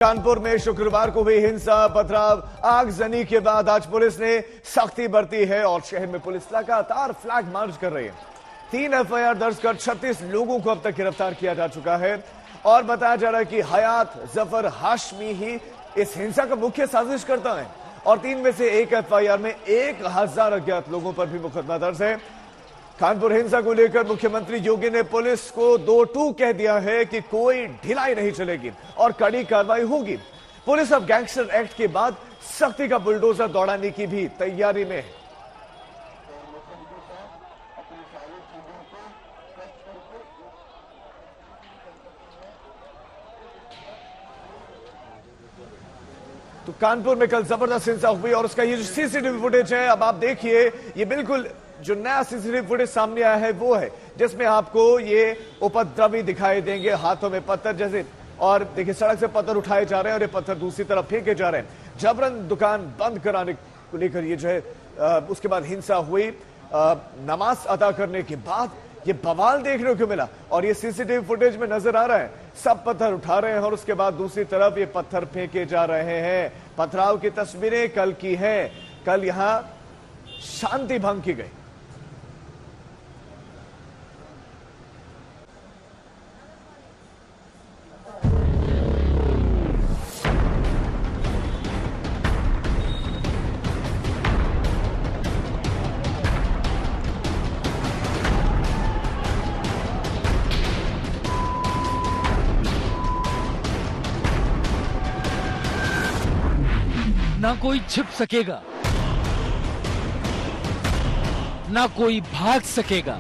कानपुर में शुक्रवार को हुई हिंसा, पथराव, आगजनी के बाद आज पुलिस ने सख्ती बरती है और शहर में पुलिस लगातार फ्लैग मार्च कर रही है। 3 एफआईआर दर्ज कर 36 लोगों को अब तक गिरफ्तार किया जा चुका है और बताया जा रहा है कि हयात जफर हाशमी ही इस हिंसा का मुख्य साजिश करता है और 3 में से 1 एफआईआर में 1000 अज्ञात लोगों पर भी मुकदमा दर्ज है। कानपुर हिंसा को लेकर मुख्यमंत्री योगी ने पुलिस को 2-2 कह दिया है कि कोई ढिलाई नहीं चलेगी और कड़ी कार्रवाई होगी। पुलिस अब गैंगस्टर एक्ट के बाद सख्ती का बुलडोजर दौड़ाने की भी तैयारी में है। तो कानपुर में कल जबरदस्त हिंसा हुई और उसका ये जो सीसीटीवी फुटेज है, अब आप देखिए, ये बिल्कुल जो नया सीसीटीवी फुटेज सामने आया है वो है जिसमें आपको ये उपद्रवी दिखाई देंगे, हाथों में पत्थर जैसे, और देखिए सड़क से पत्थर उठाए जा रहे हैं और ये पत्थर दूसरी तरफ फेंके जा रहे हैं। जबरन दुकान बंद कराने को लेकर ये जो है उसके बाद हिंसा हुई। नमाज अदा करने के बाद ये बवाल देखने को मिला और ये सीसीटीवी फुटेज में नजर आ रहा है। सब पत्थर उठा रहे हैं और उसके बाद दूसरी तरफ ये पत्थर फेंके जा रहे हैं। पथराव की तस्वीरें कल की है। कल यहां शांति भंग की गई। ना कोई छिप सकेगा, ना कोई भाग सकेगा।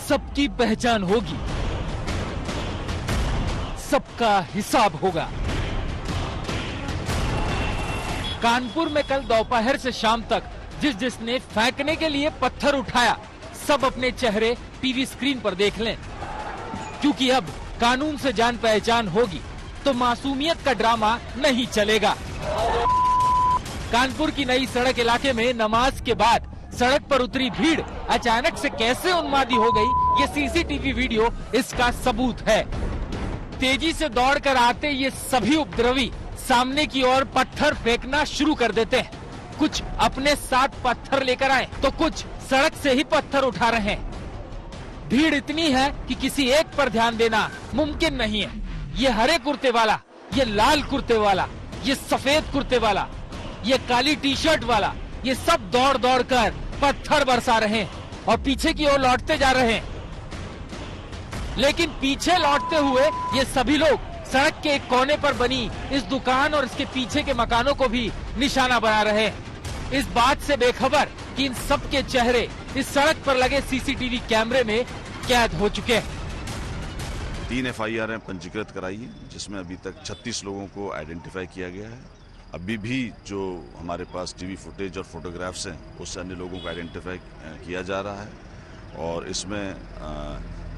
सबकी पहचान होगी, सबका हिसाब होगा। कानपुर में कल दोपहर से शाम तक जिसने फेंकने के लिए पत्थर उठाया, सब अपने चेहरे टीवी स्क्रीन पर देख लें, क्योंकि अब कानून से जान पहचान होगी तो मासूमियत का ड्रामा नहीं चलेगा। कानपुर की नई सड़क इलाके में नमाज के बाद सड़क पर उतरी भीड़ अचानक से कैसे उन्मादी हो गई, ये सीसीटीवी वीडियो इसका सबूत है। तेजी से दौड़कर आते ये सभी उपद्रवी सामने की ओर पत्थर फेंकना शुरू कर देते हैं। कुछ अपने साथ पत्थर लेकर आए तो कुछ सड़क से ही पत्थर उठा रहे हैं। भीड़ इतनी है कि किसी एक पर ध्यान देना मुमकिन नहीं है। ये हरे कुर्ते वाला, ये लाल कुर्ते वाला, ये सफेद कुर्ते वाला, ये काली टी शर्ट वाला, ये सब दौड़ दौड़ कर पत्थर बरसा रहे हैं और पीछे की ओर लौटते जा रहे हैं। लेकिन पीछे लौटते हुए ये सभी लोग सड़क के एक कोने पर बनी इस दुकान और इसके पीछे के मकानों को भी निशाना बना रहे हैं, इस बात से बेखबर कि इन सब के चेहरे इस सड़क पर लगे सीसीटीवी कैमरे में कैद हो चुके हैं। 3 एफआईआर पंजीकृत कराई है, जिसमें अभी तक 36 लोगों को आइडेंटिफाई किया गया है। अभी भी जो हमारे पास टीवी फुटेज और फोटोग्राफ्स हैं, उससे अन्य लोगों को आइडेंटिफाई किया जा रहा है और इसमें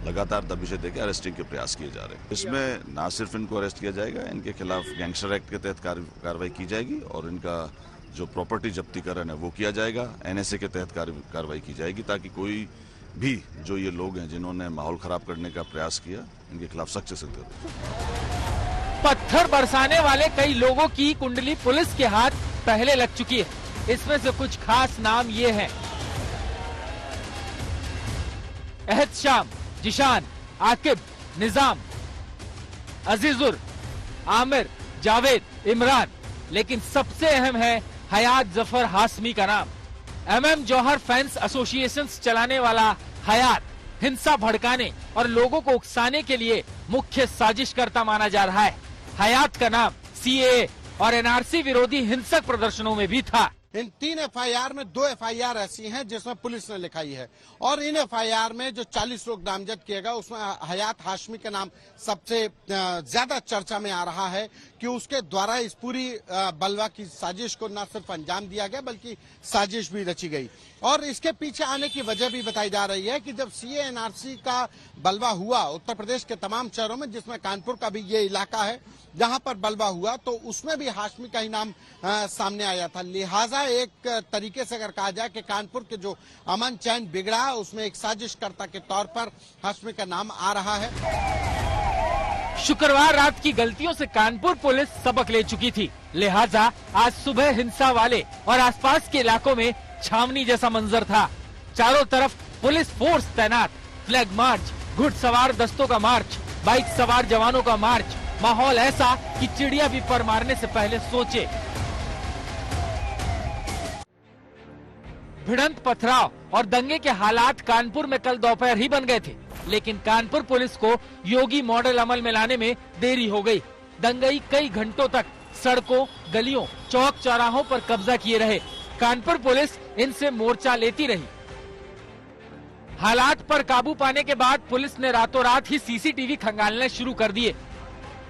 लगातार दबिशें देकर अरेस्टिंग के प्रयास किए जा रहे हैं। इसमें ना सिर्फ इनको अरेस्ट किया जाएगा, इनके खिलाफ गैंगस्टर एक्ट के तहत कार्रवाई की जाएगी और इनका जो प्रॉपर्टी जब्तीकरण है वो किया जाएगा। एनएसए के तहत कार्रवाई की जाएगी ताकि कोई भी जो ये लोग हैं जिन्होंने माहौल खराब करने का प्रयास किया, इनके खिलाफ सख्त से सख्त। पत्थर बरसाने वाले कई लोगों की कुंडली पुलिस के हाथ पहले लग चुकी है। इसमें से कुछ खास नाम ये हैं: एहतशाम, जिशान, आकिब, निजाम, अजीजुर, आमिर, जावेद, इमरान। लेकिन सबसे अहम है हयात जफर हाशमी का नाम। MM जौहर फैंस एसोसिएशन चलाने वाला हयात हिंसा भड़काने और लोगों को उकसाने के लिए मुख्य साजिशकर्ता माना जा रहा है। हयात का नाम CAA और NRC विरोधी हिंसक प्रदर्शनों में भी था। इन 3 एफआईआर में 2 एफआईआर ऐसी हैं जिसमें पुलिस ने लिखाई है और इन एफआईआर में जो 40 लोग नामजद किए गए उसमें हयात हाशमी का नाम सबसे ज्यादा चर्चा में आ रहा है कि उसके द्वारा इस पूरी बलवा की साजिश को न सिर्फ अंजाम दिया गया बल्कि साजिश भी रची गई। और इसके पीछे आने की वजह भी बताई जा रही है कि जब CAA NRC का बलवा हुआ उत्तर प्रदेश के तमाम शहरों में, जिसमें कानपुर का भी ये इलाका है जहां पर बलवा हुआ, तो उसमें भी हाशमी का ही नाम सामने आया था। लिहाजा एक तरीके से अगर कहा जाए कि कानपुर के जो अमन चैन बिगड़ा उसमें एक साजिशकर्ता के तौर पर हाशमी का नाम आ रहा है। शुक्रवार रात की गलतियों से कानपुर पुलिस सबक ले चुकी थी, लिहाजा आज सुबह हिंसा वाले और आसपास के इलाकों में छावनी जैसा मंजर था। चारों तरफ पुलिस फोर्स तैनात, फ्लैग मार्च, घुड़सवार दस्तों का मार्च, बाइक सवार जवानों का मार्च, माहौल ऐसा कि चिड़िया भी पर मारने से पहले सोचे। भिड़ंत, पथराव और दंगे के हालात कानपुर में कल दोपहर ही बन गए थे, लेकिन कानपुर पुलिस को योगी मॉडल अमल में लाने में देरी हो गई। दंगई कई घंटों तक सड़कों, गलियों, चौक चौराहों पर कब्जा किए रहे। कानपुर पुलिस इनसे मोर्चा लेती रही। हालात पर काबू पाने के बाद पुलिस ने रातों रात ही सीसीटीवी खंगालने शुरू कर दिए।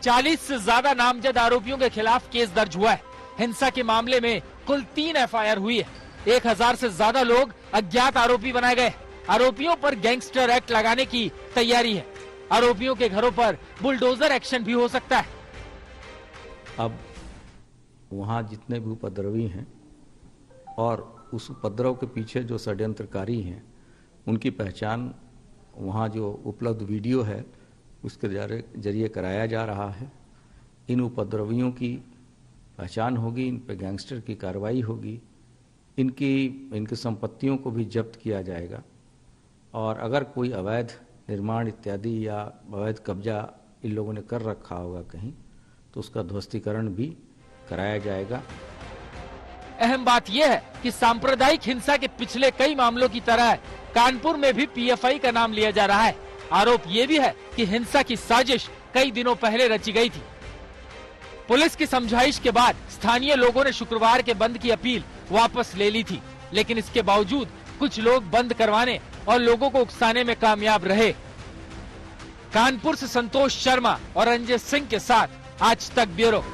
40 से ज्यादा नामजद आरोपियों के खिलाफ केस दर्ज हुआ है। हिंसा के मामले में कुल 3 एफआईआर हुई है। 1000 से ज्यादा लोग अज्ञात आरोपी बनाए गए। आरोपियों पर गैंगस्टर एक्ट लगाने की तैयारी है। आरोपियों के घरों पर बुलडोजर एक्शन भी हो सकता है। अब वहाँ जितने भी उपद्रवी हैं और उस उपद्रव के पीछे जो षड्यंत्रकारी हैं, उनकी पहचान वहाँ जो उपलब्ध वीडियो है उसके जरिए कराया जा रहा है। इन उपद्रवियों की पहचान होगी, इन पर गैंगस्टर की कार्रवाई होगी, इनकी संपत्तियों को भी जब्त किया जाएगा और अगर कोई अवैध निर्माण इत्यादि या अवैध कब्जा इन लोगों ने कर रखा होगा कहीं, तो उसका ध्वस्तीकरण भी कराया जाएगा। अहम बात यह है कि सांप्रदायिक हिंसा के पिछले कई मामलों की तरह कानपुर में भी पीएफआई का नाम लिया जा रहा है। आरोप ये भी है कि हिंसा की साजिश कई दिनों पहले रची गई थी। पुलिस की समझाइश के बाद स्थानीय लोगों ने शुक्रवार के बंद की अपील वापस ले ली थी, लेकिन इसके बावजूद कुछ लोग बंद करवाने और लोगों को उकसाने में कामयाब रहे। कानपुर से संतोष शर्मा और रंजित सिंह के साथ आज तक ब्यूरो।